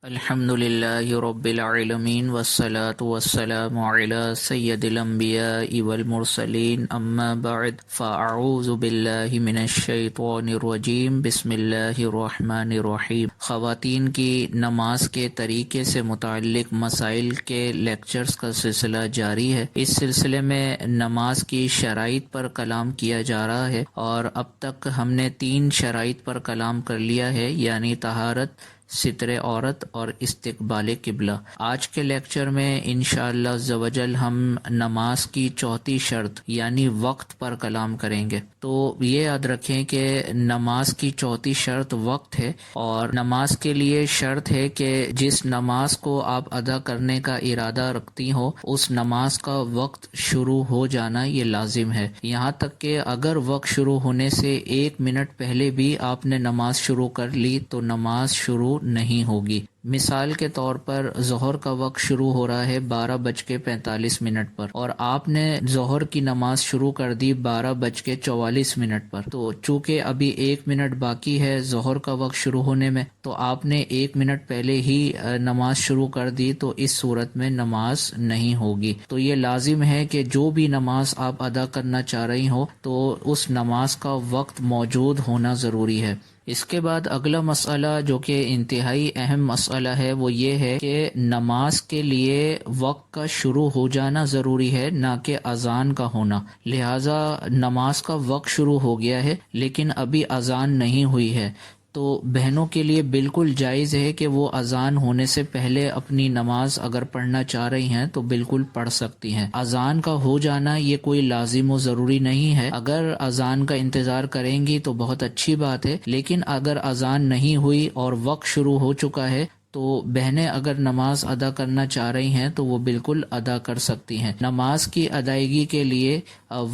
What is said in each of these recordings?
الحمد للہ رب العالمین والصلاة والسلام علی سید الانبیاء والمرسلین اما بعد فاعوذ باللہ من الشیطان الرجیم بسم اللہ الرحمن الرحیم۔ خواتین کی نماز کے طریقے سے متعلق مسائل کے لیکچرز کا سلسلہ جاری ہے۔ اس سلسلے میں نماز کی شرائط پر کلام کیا جا رہا ہے اور اب تک ہم نے 3 شرائط پر کلام کر لیا ہے، یعنی طہارت، ستر عورت اور استقبال قبلہ۔ آج کے لیکچر میں انشاءاللہ عزوجل ہم نماز کی چوتھی شرط یعنی وقت پر کلام کریں گے۔ تو یہ یاد رکھیں کہ نماز کی چوتھی شرط وقت ہے، اور نماز کے لیے شرط ہے کہ جس نماز کو آپ ادا کرنے کا ارادہ رکھتی ہو اس نماز کا وقت شروع ہو جانا یہ لازم ہے، یہاں تک کہ اگر وقت شروع ہونے سے 1 منٹ پہلے بھی آپ نے نماز شروع کر لی تو نماز شروع نہیں ہوگی۔ مثال کے طور پر ظہر کا وقت شروع ہو رہا ہے 12:45 پر، اور آپ نے ظہر کی نماز شروع کر دی 12:44 پر، تو چونکہ ابھی 1 منٹ باقی ہے ظہر کا وقت شروع ہونے میں، تو آپ نے 1 منٹ پہلے ہی نماز شروع کر دی، تو اس صورت میں نماز نہیں ہوگی۔ تو یہ لازم ہے کہ جو بھی نماز آپ ادا کرنا چاہ رہی ہو تو اس نماز کا وقت موجود ہونا ضروری ہے۔ اس کے بعد اگلا مسئلہ جو کہ انتہائی اہم مسئلہ ہے وہ یہ ہے کہ نماز کے لیے وقت کا شروع ہو جانا ضروری ہے، نہ کہ اذان کا ہونا۔ لہٰذا نماز کا وقت شروع ہو گیا ہے لیکن ابھی اذان نہیں ہوئی ہے، تو بہنوں کے لیے بالکل جائز ہے کہ وہ اذان ہونے سے پہلے اپنی نماز اگر پڑھنا چاہ رہی ہیں تو بالکل پڑھ سکتی ہیں۔ اذان کا ہو جانا یہ کوئی لازم و ضروری نہیں ہے، اگر اذان کا انتظار کریں گی تو بہت اچھی بات ہے، لیکن اگر اذان نہیں ہوئی اور وقت شروع ہو چکا ہے تو بہنیں اگر نماز ادا کرنا چاہ رہی ہیں تو وہ بالکل ادا کر سکتی ہیں۔ نماز کی ادائیگی کے لیے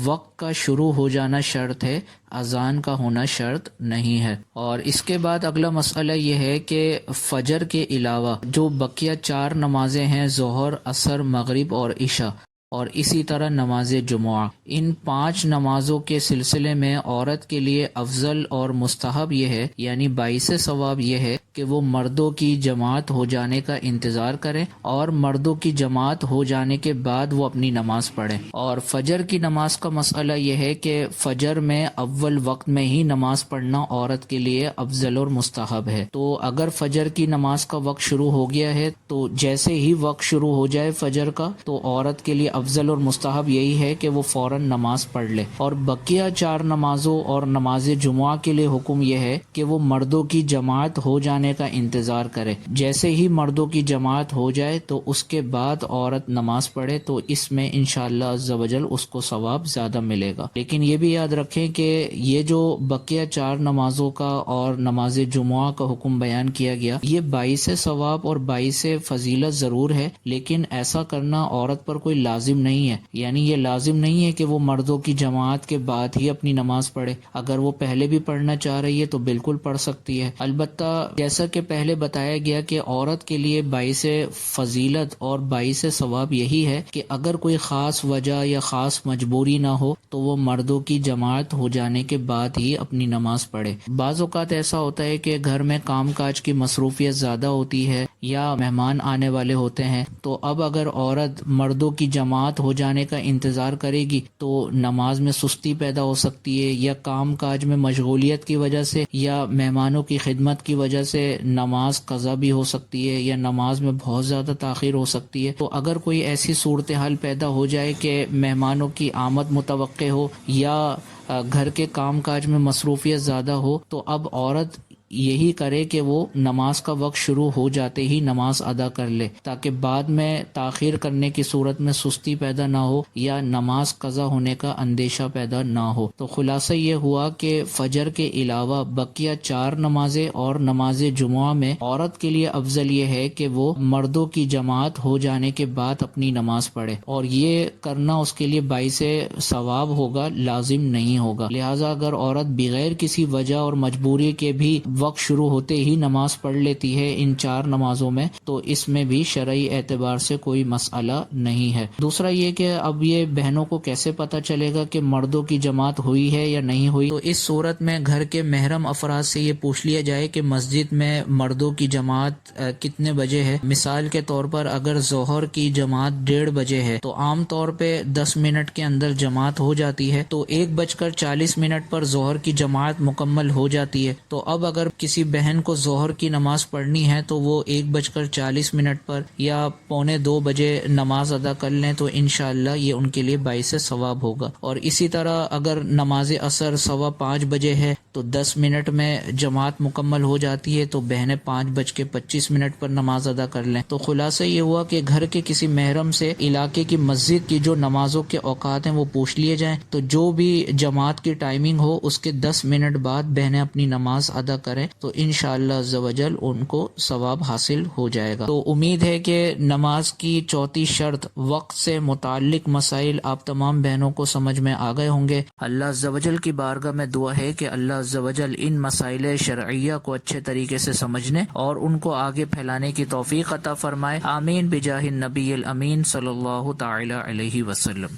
وقت کا شروع ہو جانا شرط ہے، اذان کا ہونا شرط نہیں ہے۔ اور اس کے بعد اگلا مسئلہ یہ ہے کہ فجر کے علاوہ جو بقیہ 4 نمازیں ہیں، ظہر، عصر، مغرب اور عشاء، اور اسی طرح نماز جمعہ، ان 5 نمازوں کے سلسلے میں عورت کے لیے افضل اور مستحب یہ ہے، یعنی باعث ثواب یہ ہے کہ وہ مردوں کی جماعت ہو جانے کا انتظار کریں اور مردوں کی جماعت ہو جانے کے بعد وہ اپنی نماز پڑھیں۔ اور فجر کی نماز کا مسئلہ یہ ہے کہ فجر میں اول وقت میں ہی نماز پڑھنا عورت کے لیے افضل اور مستحب ہے۔ تو اگر فجر کی نماز کا وقت شروع ہو گیا ہے تو جیسے ہی وقت شروع ہو جائے فجر کا تو عورت کے لیے افضل اور مستحب یہی ہے کہ وہ فوراً نماز پڑھ لے۔ اور بقیہ 4 نمازوں اور نماز جمعہ کے لیے حکم یہ ہے کہ وہ مردوں کی جماعت ہو جانے کا انتظار کرے، جیسے ہی مردوں کی جماعت ہو جائے تو اس کے بعد عورت نماز پڑھے، تو اس میں انشاءاللہ عز و جل اس کو ثواب زیادہ ملے گا۔ لیکن یہ بھی یاد رکھیں کہ یہ جو بقیہ 4 نمازوں کا اور نماز جمعہ کا حکم بیان کیا گیا یہ باعث ثواب اور باعث فضیلت ضرور ہے، لیکن ایسا کرنا عورت پر کوئی لازم نہیں ہے، یعنی یہ لازم نہیں ہے کہ وہ مردوں کی جماعت کے بعد ہی اپنی نماز پڑھے۔ اگر وہ پہلے بھی پڑھنا چاہ رہی ہے تو بالکل پڑھ سکتی ہے۔ البتہ جیسا کہ پہلے بتایا گیا کہ عورت کے لیے باعث فضیلت اور باعث ثواب یہی ہے کہ اگر کوئی خاص وجہ یا خاص مجبوری نہ ہو تو وہ مردوں کی جماعت ہو جانے کے بعد ہی اپنی نماز پڑھے۔ بعض اوقات ایسا ہوتا ہے کہ گھر میں کام کاج کی مصروفیت زیادہ ہوتی ہے یا مہمان آنے والے ہوتے ہیں، تو اب اگر عورت مردوں کی جماعت ہو جانے کا انتظار کرے گی تو نماز میں سستی پیدا ہو سکتی ہے، یا کام کاج میں مشغولیت کی وجہ سے یا مہمانوں کی خدمت کی وجہ سے نماز قضا بھی ہو سکتی ہے، یا نماز میں بہت زیادہ تاخیر ہو سکتی ہے۔ تو اگر کوئی ایسی صورتحال پیدا ہو جائے کہ مہمانوں کی آمد متوقع ہو یا گھر کے کام کاج میں مصروفیت زیادہ ہو، تو اب عورت یہی کرے کہ وہ نماز کا وقت شروع ہو جاتے ہی نماز ادا کر لے، تاکہ بعد میں تاخیر کرنے کی صورت میں سستی پیدا نہ ہو یا نماز قضا ہونے کا اندیشہ پیدا نہ ہو۔ تو خلاصہ یہ ہوا کہ فجر کے علاوہ بقیہ 4 نمازیں اور نماز جمعہ میں عورت کے لیے افضل یہ ہے کہ وہ مردوں کی جماعت ہو جانے کے بعد اپنی نماز پڑھے، اور یہ کرنا اس کے لیے باعث ثواب ہوگا، لازم نہیں ہوگا۔ لہٰذا اگر عورت بغیر کسی وجہ اور مجبوری کے بھی وقت شروع ہوتے ہی نماز پڑھ لیتی ہے ان 4 نمازوں میں، تو اس میں بھی شرعی اعتبار سے کوئی مسئلہ نہیں ہے۔ دوسرا یہ کہ اب یہ بہنوں کو کیسے پتہ چلے گا کہ مردوں کی جماعت ہوئی ہے یا نہیں ہوئی؟ تو اس صورت میں گھر کے محرم افراد سے یہ پوچھ لیا جائے کہ مسجد میں مردوں کی جماعت کتنے بجے ہے۔ مثال کے طور پر اگر ظہر کی جماعت 1:30 بجے ہے تو عام طور پہ 10 منٹ کے اندر جماعت ہو جاتی ہے، تو 1:40 پر ظہر کی جماعت مکمل ہو جاتی ہے۔ تو اب اگر کسی بہن کو ظہر کی نماز پڑھنی ہے تو وہ 1:40 پر یا 1:45 بجے نماز ادا کر لیں، تو انشاءاللہ یہ ان کے لیے باعث ثواب ہوگا۔ اور اسی طرح اگر نماز عصر 5:15 بجے ہے تو 10 منٹ میں جماعت مکمل ہو جاتی ہے، تو بہنیں 5:25 پر نماز ادا کر لیں۔ تو خلاصہ یہ ہوا کہ گھر کے کسی محرم سے علاقے کی مسجد کی جو نمازوں کے اوقات ہیں وہ پوچھ لیے جائیں، تو جو بھی جماعت کی ٹائمنگ ہو اس کے 10 منٹ بعد بہنیں اپنی نماز ادا کریں، تو انشاءاللہ عز و جل ان کو ثواب حاصل ہو جائے گا۔ تو امید ہے کہ نماز کی چوتھی شرط وقت سے متعلق مسائل آپ تمام بہنوں کو سمجھ میں آ گئے ہوں گے۔ اللہ عز و جل کی بارگاہ میں دعا ہے کہ اللہ عز و جل ان مسائل شرعیہ کو اچھے طریقے سے سمجھنے اور ان کو آگے پھیلانے کی توفیق عطا فرمائے، آمین بجاہ النبی الامین صلی اللہ تعالی علیہ وسلم۔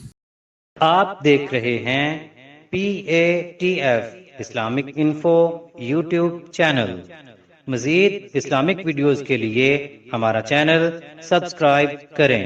آپ دیکھ رہے ہیں PATF Islamic info YouTube channel. مزید اسلامک ویڈیوز کے لیے ہمارا چینل سبسکرائب کریں۔